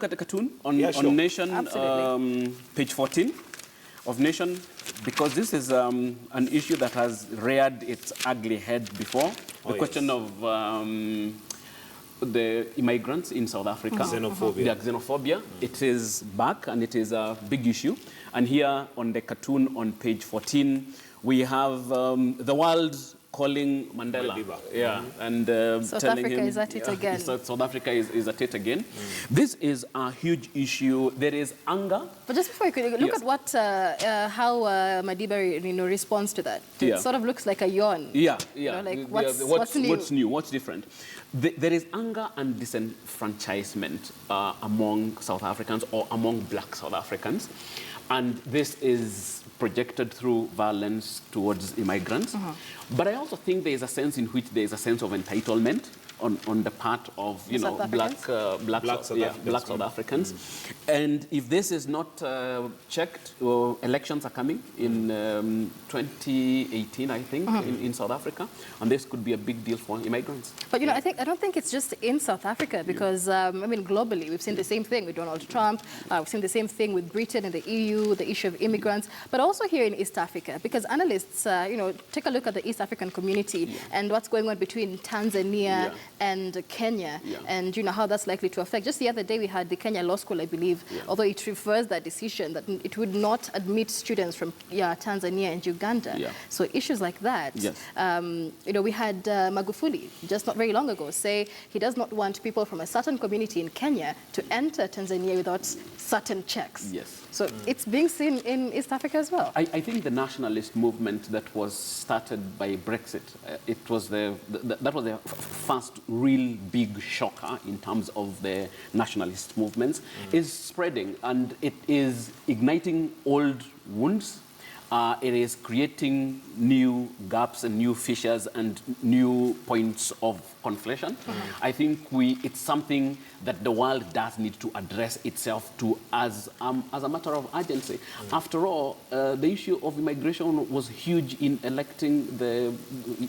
look at the cartoon on, Yeah, sure. on Nation, Absolutely. page 14 of Nation, because this is an issue that has reared its ugly head before. The question of the immigrants in South Africa. Xenophobia. Yeah, xenophobia. It is back and it is a big issue. And here on the cartoon on page 14, we have the world calling Mandela. Yeah, and South telling Africa him, is at it again. South Africa is at it again. This is a huge issue. There is anger. But just before you could look at what, how Madiba responds to that. It sort of looks like a yawn. Yeah. Like what's new? What's new? What's different? There is anger and disenfranchisement among South Africans or among black South Africans. And this is projected through violence towards immigrants. But I also think there is a sense in which there is a sense of entitlement on the part of black South Africans. And if this is not checked, elections are coming in 2018, I think, in South Africa, and this could be a big deal for immigrants. But I don't think it's just in South Africa, because I mean globally we've seen the same thing with Donald Trump. We've seen the same thing with Britain and the EU, the issue of immigrants, but also here in East Africa, because analysts, take a look at the East African community and what's going on between Tanzania and Kenya, and how that's likely to affect. Just the other day we had the Kenya Law School, I believe, although it reversed that decision that it would not admit students from Tanzania and Uganda. So issues like that. We had Magufuli just not very long ago say he does not want people from a certain community in Kenya to enter Tanzania without certain checks. So it's being seen in East Africa as well. I think the nationalist movement that was started by Brexit, that was the first real big shocker in terms of the nationalist movements, is spreading, and it is igniting old wounds. It is creating new gaps and new fissures and new points of conflation. I think it's something that the world does need to address itself to as a matter of urgency. After all, the issue of immigration was huge in electing the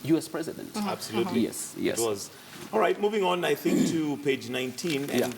US president. Absolutely. Yes. It was. All right, moving on, I think, to page 19. And